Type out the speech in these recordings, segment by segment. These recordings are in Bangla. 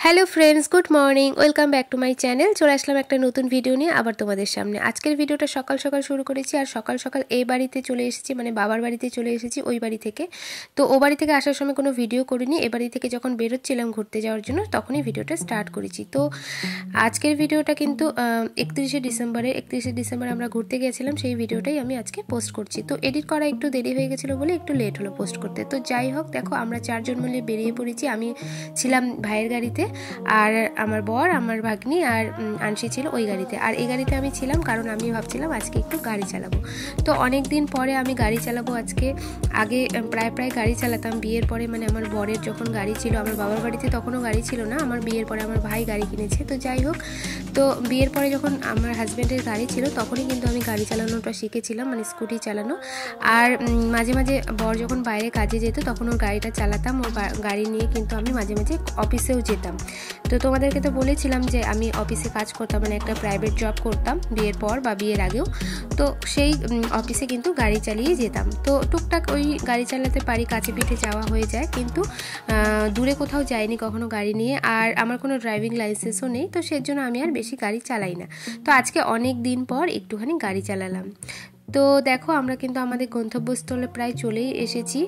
Hello friends, good morning, welcome back to my channel. চলে আসলাম একটা নতুন ভিডিও নিয়ে আবার তোমাদের সামনে। আজকের ভিডিওটা সকাল সকাল শুরু করেছি, আর সকাল সকাল এই বাড়িতে চলে এসেছি, মানে বাবার বাড়িতে চলে এসেছি ওই বাড়ি থেকে। তো ও বাড়ি থেকে আসার সময় কোনো ভিডিও করিনি, এ বাড়ি থেকে যখন বেরোচ্ছিলাম ঘুরতে যাওয়ার জন্য তখনই ভিডিওটা স্টার্ট করেছি। তো আজকের ভিডিওটা কিন্তু 31শে ডিসেম্বর আমরা ঘুরতে গিয়েছিলাম, সেই ভিডিওটাই আমি আজকে পোস্ট করছি। তো এডিট করা একটু দেরি হয়ে গেছিলো বলে একটু লেট হলো পোস্ট করতে। তো যাই হোক, দেখো আমরা 4 জন মিলে বেরিয়ে পড়েছি। আমি ছিলাম ভাইয়ের গাড়িতে, আর আমার বর, আমার ভাগ্নি আর আনসি ছিল ওই গাড়িতে। আর এই গাড়িতে আমি ছিলাম কারণ আমি ভাবছিলাম আজকে একটু গাড়ি চালাবো। তো অনেক দিন পরে আমি গাড়ি চালাবো আজকে। আগে প্রায় গাড়ি চালাতাম বিয়ের পরে, মানে আমার বরের যখন গাড়ি ছিল, আমার বাবার বাড়িতে তখনও গাড়ি ছিল না, আমার বিয়ের পরে আমার ভাই গাড়ি কিনেছে। তো যাই হোক, তো বিয়ের পরে যখন আমার হাজব্যান্ডের গাড়ি ছিল তখনই কিন্তু আমি গাড়ি চালানোটা শিখেছিলাম, মানে স্কুটি চালানো। আর মাঝে মাঝে বর যখন বাইরে কাজে যেত তখন ওর গাড়িটা চালাতাম, ওর গাড়ি নিয়ে কিন্তু আমি মাঝে মাঝে অফিসেও যেতাম। তো তোমাদেরকে তো বলেছিলাম যে আমি অফিসে কাজ করতাম, মানে একটা প্রাইভেট জব করতাম বিয়ের পর বা বিয়ের আগেও। তো সেই অফিসে কিন্তু গাড়ি চালিয়ে যেতাম। তো টুকটাক ওই গাড়ি চালাতে পারি, কাছে পিঠে যাওয়া হয়ে যায়, কিন্তু দূরে কোথাও যাইনি কখনো গাড়ি নিয়ে। আর আমার কোনো ড্রাইভিং লাইসেন্সও নেই, তো সেজন্য আমি আর বেশি গাড়ি চালাই না। তো আজকে অনেক দিন পর একটুখানি গাড়ি চালালাম। তো দেখো, আমরা কিন্তু আমাদের গন্তব্যস্থলে প্রায় চলেই এসেছি।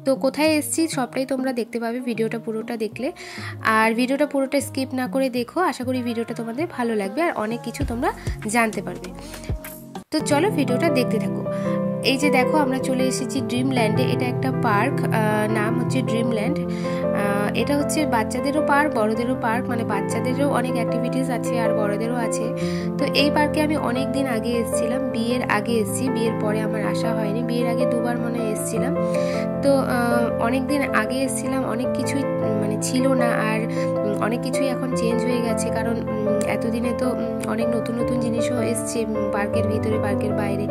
তো কোথায় এসেছি সবটাই তোমরা দেখতে পাবে ভিডিওটা পুরোটা দেখলে। আর ভিডিওটা পুরোটা স্কিপ না করে দেখো, আশা করি ভিডিওটা তোমাদের ভালো লাগবে আর অনেক কিছু তোমরা জানতে পারবে। তো চলো ভিডিওটা দেখতে থাকো। এই যে দেখো, আমরা চলে এসেছি ড্রিমল্যান্ডে। এটা একটা পার্ক, নাম হচ্ছে ড্রিমল্যান্ড। এটা হচ্ছে বাচ্চাদেরও পার্ক, বড়দেরও পার্ক, মানে বাচ্চাদেরও অনেক অ্যাক্টিভিটিস আছে আর বড়দেরও আছে। তো এই পার্কে আমি অনেক দিন আগে এসেছিলাম, বিয়ের আগে এসেছি, বিয়ের পরে আমার আসা হয়নি। বিয়ের আগে দুবার মনে হয় এসেছিলাম। তো অনেক দিন আগে এসেছিলাম, অনেক কিছুই মানে ছিল না, আর অনেক কিছুই এখন চেঞ্জ হয়ে গেছে, কারণ এতদিনে তো অনেক নতুন নতুন জিনিসও এসছে পার্কের ভিতরে, পার্কের বাইরে।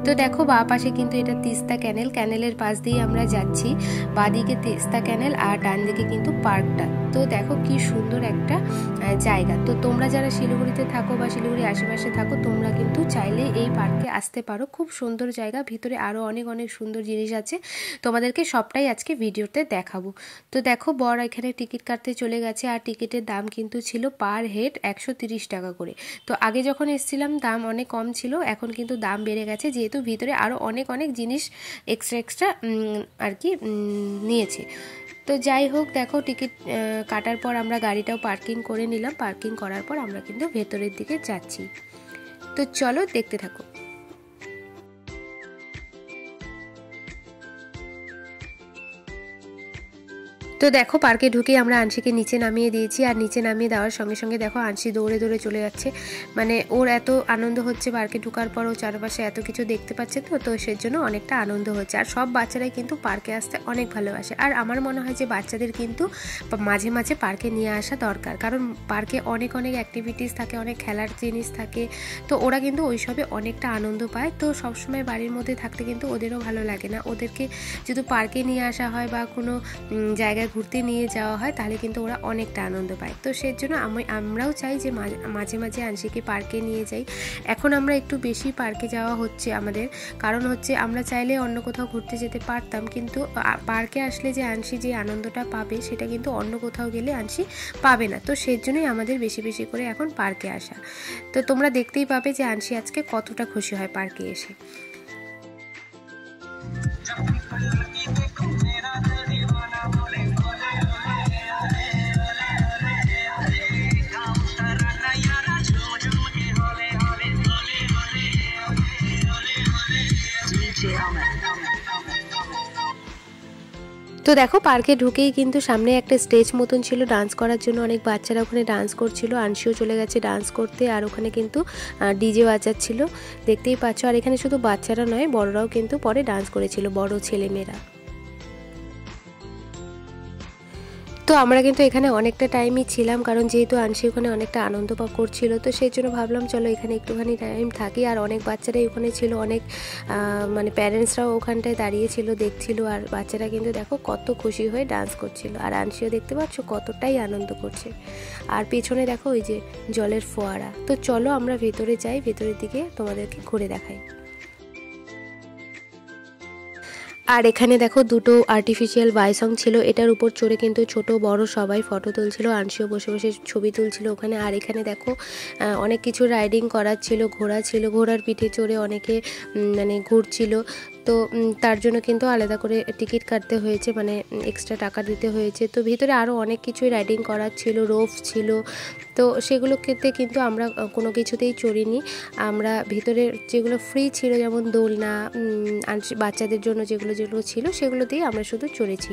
তো দেখো, বাঁ পাশে কিন্তু এটা তিস্তা ক্যানেল, ক্যানেলের পাশ দিয়ে আমরা যাচ্ছি। বাঁদিকে তিস্তা ক্যানেল আর ডান দিকে কিন্তু পার্কটা। তো দেখো কি সুন্দর একটা জায়গা। তো তোমরা যারা শিলিগুড়িতে থাকো বা শিলিগুড়ির আশেপাশে থাকো, তোমরা কিন্তু চাইলে এই পার্কে আসতে পারো। খুব সুন্দর জায়গা, ভিতরে আরও অনেক অনেক সুন্দর জিনিস আছে, তোমাদেরকে সবটাই আজকে ভিডিওতে দেখাবো। তো দেখো, বর এখানে টিকিট কাটতে চলে গেছে, আর টিকিটের দাম কিন্তু ছিল পার হেড 130 টাকা করে। তো আগে যখন এসেছিলাম দাম অনেক কম ছিল, এখন কিন্তু দাম বেড়ে গেছে, যেহেতু ভিতরে আরও অনেক অনেক জিনিস এক্সট্রা আর কি নিয়েছে। তো যাই হোক, দেখো টিকিট কাটার পর আমরা গাড়িটাও পার্কিং করে নিলাম। পার্কিং করার পর আমরা কিন্তু ভেতরের দিকে যাচ্ছি। তো চলো দেখতে থাকো। তো দেখো, পার্কে ঢুকে আমরা আনসিকে নিচে নামিয়ে দিয়েছি, আর নিচে নামিয়ে দেওয়ার সঙ্গে সঙ্গে দেখো আনসি দৌড়ে দৌড়ে চলে যাচ্ছে। মানে ওর এত আনন্দ হচ্ছে পার্কে ঢোকার পর, ও চারপাশে এত কিছু দেখতে পাচ্ছে। তো সেজন্য অনেকটা আনন্দ হচ্ছে। আর সব বাচ্চারাই কিন্তু পার্কে আসতে অনেক ভালোবাসে। আর আমার মনে হয় যে বাচ্চাদের কিন্তু মাঝে মাঝে পার্কে নিয়ে আসা দরকার, কারণ পার্কে অনেক অনেক অ্যাক্টিভিটিস থাকে, অনেক খেলার জিনিস থাকে। তো ওরা কিন্তু ওইসবে অনেকটা আনন্দ পায়। তো সবসময় বাড়ির মধ্যে থাকতে কিন্তু ওদেরও ভালো লাগে না। ওদেরকে যদি পার্কে নিয়ে আসা হয় বা কোনো জায়গায় ঘুরতে নিয়ে যাওয়া হয়, তাহলে কিন্তু ওরা অনেকটা আনন্দ পায়। তো সেজন্য আমরাও চাই যে মাঝে মাঝে আনসিকে পার্কে নিয়ে যাই। এখন আমরা একটু বেশি পার্কে যাওয়া হচ্ছে আমাদের, কারণ হচ্ছে আমরা চাইলে অন্য কোথাও ঘুরতে যেতে পারতাম, কিন্তু পার্কে আসলে যে আনসি যে আনন্দটা পাবে সেটা কিন্তু অন্য কোথাও গেলে আনসি পাবে না। তো সেজন্যই আমাদের বেশি বেশি করে এখন পার্কে আসা। তো তোমরা দেখতেই পাবে যে আনসি আজকে কতটা খুশি হয় পার্কে এসে। তো দেখো, পার্কে ঢুকেই কিন্তু সামনে একটা স্টেজ মতন ছিল ডান্স করার জন্য, অনেক বাচ্চারা ওখানে ডান্স করছিল। আনসিও চলে গেছে ডান্স করতে, আর ওখানে কিন্তু ডিজে বাজাচ্ছিল, দেখতেই পাচ্ছ। আর এখানে শুধু বাচ্চারা নয়, বড়রাও কিন্তু পরে ডান্স করেছিল, বড় ছেলেমেয়েরা। তো আমরা কিন্তু এখানে অনেকটা টাইমই ছিলাম, কারণ যেহেতু আনসি ওখানে অনেকটা আনন্দ করছিল। তো সেই জন্য ভাবলাম চলো এখানে একটুখানি টাইম থাকি। আর অনেক বাচ্চারাই ওখানে ছিল, অনেক মানে প্যারেন্টসরাও ওখানটায় দাঁড়িয়েছিল, দেখছিল। আর বাচ্চারা কিন্তু দেখো কত খুশি হয়ে ডান্স করছিল, আর আনসিও দেখতে পাচ্ছ কতটাই আনন্দ করছে। আর পেছনে দেখো ওই যে জলের ফোয়ারা। তো চলো আমরা ভেতরে যাই, ভেতরের দিকে তোমাদেরকে ঘুরে দেখাই। আর এখানে দেখো দুটো আর্টিফিশিয়াল বাইসং ছিল, এটার উপর চড়ে কিন্তু ছোট বড় সবাই ফটো তুলছিল, আনসিও বসে বসে ছবি তুলছিল ওখানে। আর এখানে দেখো অনেক কিছু রাইডিং করার ছিল, ঘোড়া ছিল, ঘোড়ার পিঠে চড়ে অনেকে মানে ঘুরছিল। তো তার জন্য কিন্তু আলাদা করে টিকিট কাটতে হয়েছে, মানে এক্সট্রা টাকা দিতে হয়েছে। তো ভিতরে আরও অনেক কিছুই রাইডিং করার ছিল, রোপ ছিল, তো সেগুলোতে কিন্তু আমরা কোনো কিছুতেই চড়িনি। আমরা ভিতরে যেগুলো ফ্রি ছিল যেমন দোলনা, বাচ্চাদের জন্য যেগুলো ছিল সেগুলোতেই আমরা শুধু চড়েছি।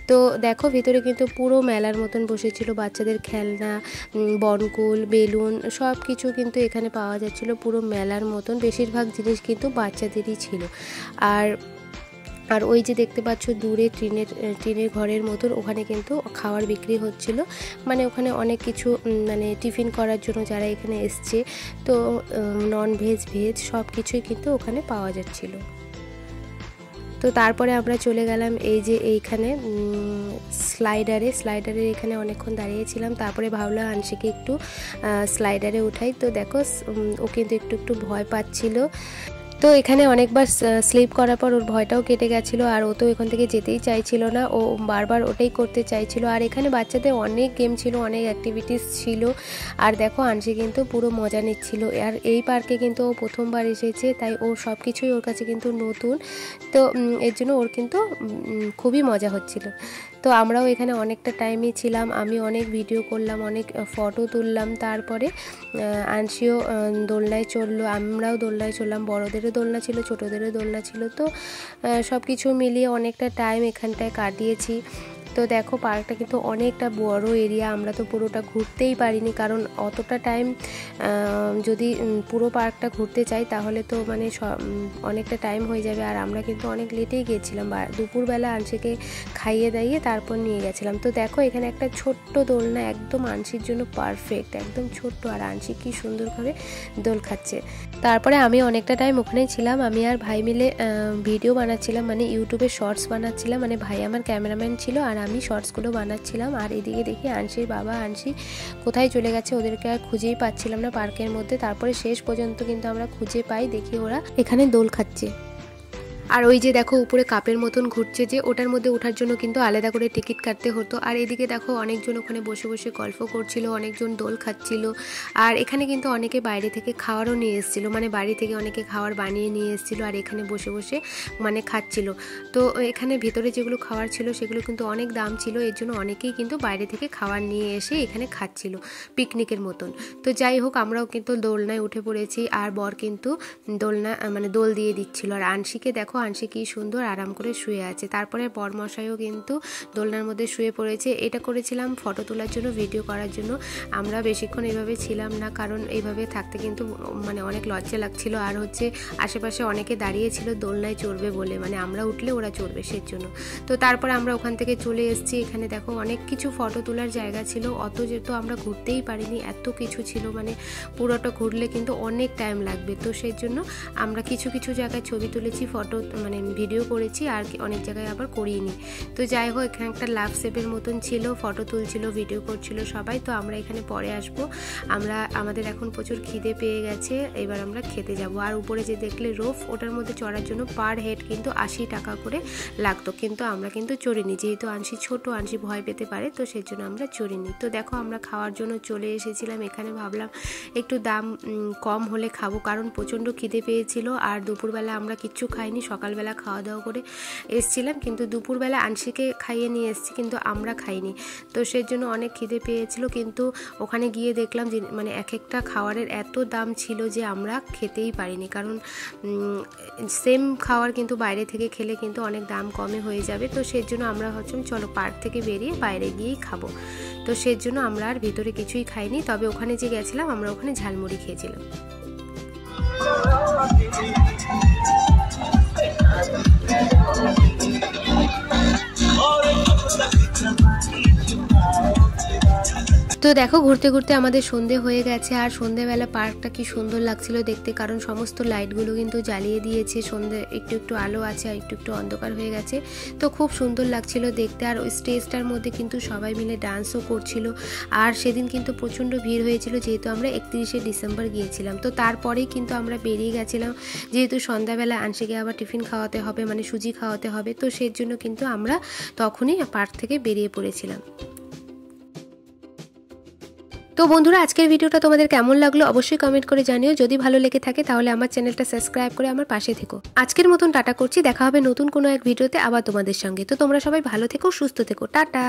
তো দেখো ভিতরে কিন্তু পুরো মেলার মতন বসেছিল, বাচ্চাদের খেলনা, বনকুল, বেলুন সব কিছু কিন্তু এখানে পাওয়া যাচ্ছিল, পুরো মেলার মতন। বেশিরভাগ জিনিস কিন্তু বাচ্চাদেরই ছিল। আর ওই যে দেখতে পাচ্ছ দূরে টিনের ঘরের মতন, ওখানে কিন্তু খাবার বিক্রি হচ্ছিল, মানে ওখানে অনেক কিছু মানে টিফিন করার জন্য যারা এখানে এসছে, তো নন ভেজ ভেজ সব কিছুই কিন্তু ওখানে পাওয়া যাচ্ছিল। তো তারপরে আমরা চলে গেলাম এই যে এইখানে স্লাইডারে এখানে অনেকক্ষণ দাঁড়িয়েছিলাম। তারপরে ভাবলাম আনসিকে একটু স্লাইডারে উঠাই। তো দেখো ও কিন্তু একটু ভয় পাচ্ছিল। তো এখানে অনেকবার স্লিপ করার পর ওর ভয়টাও কেটে গেছিলো, আর ও তো এখান থেকে যেতেই চাইছিল না, ও বারবার ওটাই করতে চাইছিল। আর এখানে বাচ্চাদের অনেক গেম ছিল, অনেক অ্যাক্টিভিটিস ছিল। আর দেখো আনসি কিন্তু পুরো মজা নিচ্ছিল। আর এই পার্কে কিন্তু ও প্রথমবার এসেছে, তাই ও সব কিছুই ওর কাছে কিন্তু নতুন। তো এর জন্য ওর কিন্তু খুবই মজা হচ্ছিল। তো আমরাও এখানে অনেকটা টাইমই ছিলাম, আমি অনেক ভিডিও করলাম, অনেক ফটো তুললাম। তারপরে আনসিও দোলনায় চড়লো, আমরাও দোলনায় চড়লাম, বড়োদেরও দোলনা ছিল, ছোটোদেরও দোলনা ছিল। তো সব কিছু মিলিয়ে অনেকটা টাইম এখানটায় কাটিয়েছি। তো দেখো পার্কটা কিন্তু অনেকটা বড় এরিয়া, আমরা তো পুরোটা ঘুরতেই পারিনি, কারণ অতটা টাইম যদি পুরো পার্কটা ঘুরতে চাই তাহলে তো মানে অনেকটা টাইম হয়ে যাবে। আর আমরা কিন্তু অনেক লেটেই গিয়েছিলাম, দুপুরবেলা আনসিকে খাইয়ে দাইয়ে তারপর নিয়ে গেছিলাম। তো দেখো এখানে একটা ছোট্ট দোলনা, একদম আনসির জন্য পারফেক্ট, একদম ছোট্ট। আর আনসি কি সুন্দরভাবে দোল খাচ্ছে। তারপরে আমি অনেকটা টাইম ওখানেই ছিলাম, আমি আর ভাই মিলে ভিডিও বানাচ্ছিলাম, মানে ইউটিউবে শর্টস বানাচ্ছিলাম, মানে ভাই আমার ক্যামেরাম্যান ছিল আর আমি শর্টসগুলো বানাচ্ছিলাম। আর এদিকে দেখি আনসির বাবা আনসি কোথায় চলে গেছে, ওদেরকে আর খুঁজেই পাচ্ছিলাম না পার্কের মধ্যে। তারপরে শেষ পর্যন্ত কিন্তু আমরা খুঁজে পাই, দেখি ওরা এখানে দোল খাচ্ছে। আর ওই যে দেখো উপরে কাপের মতন ঘুরছে, যে ওটার মধ্যে ওঠার জন্য কিন্তু আলাদা করে টিকিট কাটতে হতো। আর এদিকে দেখো অনেকজন ওখানে বসে বসে গল্প করছিল, অনেকজন দোল খাচ্ছিল। আর এখানে কিন্তু অনেকে বাইরে থেকে খাওয়ারও নিয়ে এসেছিলো, মানে বাড়ি থেকে অনেকে খাবার বানিয়ে নিয়ে এসেছিলো আর এখানে বসে বসে মানে খাচ্ছিল। তো এখানে ভেতরে যেগুলো খাবার ছিল সেগুলো কিন্তু অনেক দাম ছিল, এর জন্য অনেকেই কিন্তু বাইরে থেকে খাবার নিয়ে এসে এখানে খাচ্ছিল পিকনিকের মতন। তো যাই হোক আমরাও কিন্তু দোলনায় উঠে পড়েছি, আর বর কিন্তু মানে দোল দিয়ে দিচ্ছিল। আর আনসিকে দেখো আনসি কি সুন্দর আরাম করে শুয়ে আছে। তারপরে বরমশাইও কিন্তু দোলনার মধ্যে শুয়ে পড়েছে। এটা করেছিলাম ফটো তোলার জন্য, ভিডিও করার জন্য। আমরা বেশিক্ষণ এইভাবে ছিলাম না, কারণ এইভাবে থাকতে কিন্তু মানে অনেক লজ্জা লাগছিল। আর হচ্ছে আশেপাশে অনেকে দাঁড়িয়েছিল দোলনায় চড়বে বলে, মানে আমরা উঠলে ওরা চড়বে সেজন্য। তো তারপরে আমরা ওখান থেকে চলে এসেছি। এখানে দেখো অনেক কিছু ফটো তোলার জায়গা ছিল, অত যেহেতু আমরা ঘুরতেই পারিনি, এত কিছু ছিল, মানে পুরোটা ঘুরলে কিন্তু অনেক টাইম লাগবে। তো সেই জন্য আমরা কিছু কিছু জায়গায় ছবি তুলেছি, ফটো মানে ভিডিও করেছি, আর অনেক জায়গায় আবার করিনি। তো যাই হোক এখানে একটা লাভ সেপের মতন ছিল, ফটো তুলছিল, ভিডিও করছিল সবাই। তো আমরা এখানে পরে আসবো, আমাদের এখন প্রচুর খিদে পেয়ে গেছে, এবার আমরা খেতে যাব। আর উপরে যে দেখলে রোফ, ওটার মধ্যে চড়ার জন্য পার হেড কিন্তু 80 টাকা করে লাগতো, কিন্তু আমরা কিন্তু চড়িনি, যেহেতু আনসি ছোট, আনসি ভয় পেতে পারে, তো সেই জন্য আমরা চড়িনি। তো দেখো আমরা খাওয়ার জন্য চলে এসেছিলাম এখানে, ভাবলাম একটু দাম কম হলে খাবো, কারণ প্রচণ্ড খিদে পেয়েছিল। আর দুপুরবেলা আমরা কিচ্ছু খাইনি, সকালবেলা খাওয়া দাওয়া করে এসছিলাম, কিন্তু দুপুরবেলা আনসিকে খাইয়ে নিয়ে এসেছি, কিন্তু আমরা খাইনি। তো সেই জন্য অনেক খিদে পেয়েছিল, কিন্তু ওখানে গিয়ে দেখলাম যে মানে এক একটা খাবারের এত দাম ছিল যে আমরা খেতেই পারিনি, কারণ সেম খাবার কিন্তু বাইরে থেকে খেলে কিন্তু অনেক দাম কমে হয়ে যাবে। তো সেই জন্য আমরা ভাবছিলাম চলো পার্ক থেকে বেরিয়ে বাইরে গিয়েই খাবো। তো সেই জন্য আমরা আর ভিতরে কিছুই খাইনি, তবে ওখানে যে গেছিলাম আমরা ওখানে ঝালমুড়ি খেয়েছিলাম। তো দেখো ঘুরতে ঘুরতে আমাদের সন্ধে হয়ে গেছে, আর সন্ধেবেলা পার্কটা কি সুন্দর লাগছিল দেখতে, কারণ সমস্ত লাইটগুলো কিন্তু জ্বালিয়ে দিয়েছে। সন্ধে একটু একটু আলো আছে আর একটু একটু অন্ধকার হয়ে গেছে, তো খুব সুন্দর লাগছিল দেখতে। আর ওই স্টেজটার মধ্যে কিন্তু সবাই মিলে ডান্সও করছিল। আর সেদিন কিন্তু প্রচণ্ড ভিড় হয়েছিল, যেহেতু আমরা 31শে ডিসেম্বর গিয়েছিলাম। তো তারপরেই কিন্তু আমরা বেরিয়ে গেছিলাম, যেহেতু সন্ধ্যাবেলা আনশিকে আবার টিফিন খাওয়াতে হবে, মানে সুজি খাওয়াতে হবে। তো সেই জন্য কিন্তু আমরা তখনই পার্ক থেকে বেরিয়ে পড়েছিলাম। তো বন্ধুরা, আজকের ভিডিওটা তোমাদের কেমন লাগলো অবশ্যই কমেন্ট করে জানিও। যদি ভালো লেগে থাকে তাহলে আমার চ্যানেলটা সাবস্ক্রাইব করে আমার পাশে থেকো। আজকের মতন টাটা করছি, দেখা হবে নতুন কোনো এক ভিডিওতে আবার তোমাদের সঙ্গে। তো তোমরা সবাই ভালো থেকো, সুস্থ থেকো, টাটা।